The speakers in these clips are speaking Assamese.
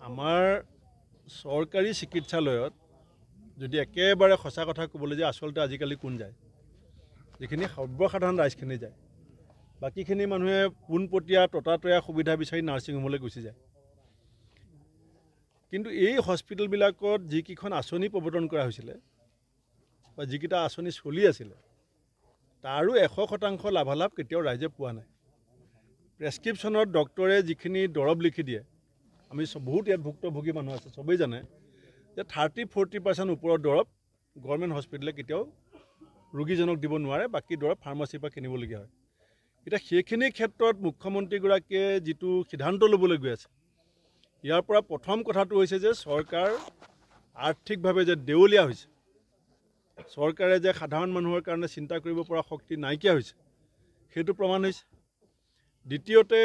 আমাৰ চৰকাৰী চিকিৎসালয়ত যদি একেবাৰে সঁচা কথা ক'বলৈ যে আচলতে আজিকালি কোন যায়, যিখিনি সৰ্বসাধাৰণ ৰাইজখিনি যায়, বাকীখিনি মানুহে পোনপটীয়া ততাতৈয়া সুবিধা বিচাৰি নাৰ্ছিং হোমলৈ গুচি যায়। কিন্তু এই হস্পিটেলবিলাকত যিকেইখন আঁচনি প্ৰৱৰ্তন কৰা হৈছিলে বা যিকেইটা আঁচনি চলি আছিলে তাৰো 100% লাভালাভ কেতিয়াও ৰাইজে পোৱা নাই। প্ৰেছক্ৰিপশ্যনত ডক্টৰে যিখিনি দৰৱ লিখি দিয়ে, আমি বহুত ইয়াত ভুক্তভোগী মানুহ আছে, চবেই জানে যে 30-40% ওপৰৰ দৰৱ গভৰ্ণমেণ্ট হস্পিটেলে কেতিয়াও ৰোগীজনক দিব নোৱাৰে, বাকী দৰৱ ফাৰ্মাচীৰ পৰা কিনিবলগীয়া হয়। এতিয়া সেইখিনি ক্ষেত্ৰত মুখ্যমন্ত্ৰীগৰাকীয়ে যিটো সিদ্ধান্ত ল'বলৈ গৈ আছে, ইয়াৰ পৰা প্ৰথম কথাটো হৈছে যে চৰকাৰ আৰ্থিকভাৱে যে দেউলীয়া হৈছে, চৰকাৰে যে সাধাৰণ মানুহৰ কাৰণে চিন্তা কৰিব পৰা শক্তি নাইকিয়া হৈছে, সেইটো প্ৰমাণ হৈছে। দ্বিতীয়তে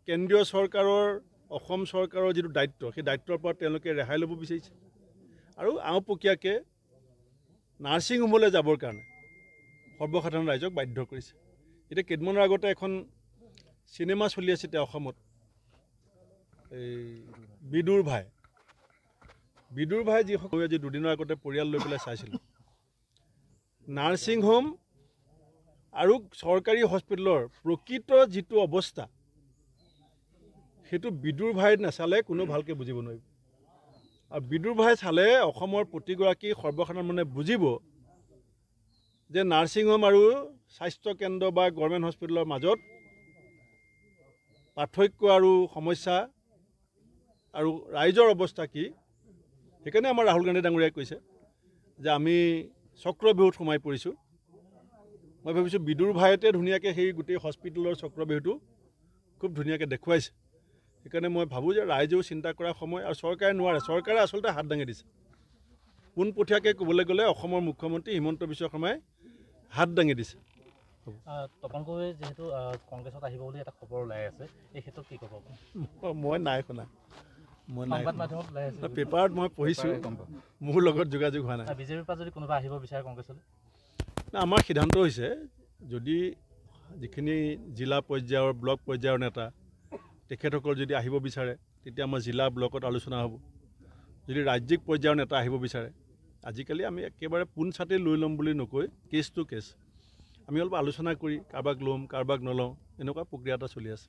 কেন্দ্ৰীয় চৰকাৰৰ অসম চৰকাৰৰ যিটো দায়িত্ব, সেই দায়িত্বৰ পৰা তেওঁলোকে ৰেহাই ল'ব বিচাৰিছে আৰু আওপকীয়াকৈ নাৰ্ছিং হোমলৈ যাবৰ কাৰণে সৰ্বসাধাৰণ ৰাইজক বাধ্য কৰিছে। এতিয়া কেইদিনমানৰ আগতে এখন চিনেমা চলি আছে এতিয়া অসমত, এই বিদুৰ ভাই যিসকল আজি দুদিনৰ আগতে পৰিয়াল লৈ পেলাই চাইছিলোঁ, নাৰ্ছিং হোম আৰু চৰকাৰী হস্পিটেলৰ প্ৰকৃত যিটো অৱস্থা সেইটো বিদুৰ ভাই নাচালে কোনো ভালকৈ বুজিব নোৱাৰিব। আৰু বিদুৰ ভাই চালে অসমৰ প্ৰতিগৰাকী সৰ্বসাধাৰণ মানে বুজিব যে নাৰ্ছিং হোম আৰু স্বাস্থ্যকেন্দ্ৰ বা গভৰ্ণমেণ্ট হস্পিটেলৰ মাজত পাৰ্থক্য আৰু সমস্যা আৰু ৰাইজৰ অৱস্থা কি। সেইকাৰণে আমাৰ ৰাহুল গান্ধী ডাঙৰীয়াই কৈছে যে আমি চক্ৰবিহুত সোমাই পৰিছোঁ। মই ভাবিছোঁ বিদুৰ ভাইতে ধুনীয়াকৈ সেই গোটেই হস্পিটেলৰ চক্ৰবিহুটো খুব ধুনীয়াকৈ দেখুৱাইছে। সেইকাৰণে মই ভাবোঁ যে ৰাইজেও চিন্তা কৰা সময়, আৰু চৰকাৰে নোৱাৰে, চৰকাৰে আচলতে হাত দাঙি দিছে। পোনপটীয়াকৈ ক'বলৈ গ'লে অসমৰ মুখ্যমন্ত্ৰী হিমন্ত বিশ্ব শৰ্মাই হাত দাঙি দিছে। তপন গগৈ যিহেতু কংগ্ৰেছত আহিব বুলি এটা খবৰ ওলাই আছে, এই ক্ষেত্ৰত কি ক'ব? মই নাই শুনা, পেপাৰত মই পঢ়িছোঁ, মোৰ লগত যোগাযোগ হোৱা নাই। বিজেপিৰ পৰা যদি কোনোবা আহিব বিচাৰে কংগ্ৰেছলৈ? আমাৰ সিদ্ধান্ত হৈছে যদি যিখিনি জিলা পৰ্যায়ৰ ব্লক পৰ্যায়ৰ নেতা তেখেতসকল যদি আহিব বিচাৰে তেতিয়া আমাৰ জিলা ব্লকত আলোচনা হ'ব। যদি ৰাজ্যিক পৰ্যায়ৰ নেতা আহিব বিচাৰে, আজিকালি আমি একেবাৰে পোনছাটেই লৈ ল'ম বুলি নকৈ কেছ টু কেছ আমি অলপ আলোচনা কৰি কাৰোবাক ল'ম কাৰোবাক নলওঁ, এনেকুৱা প্ৰক্ৰিয়া এটা চলি আছে।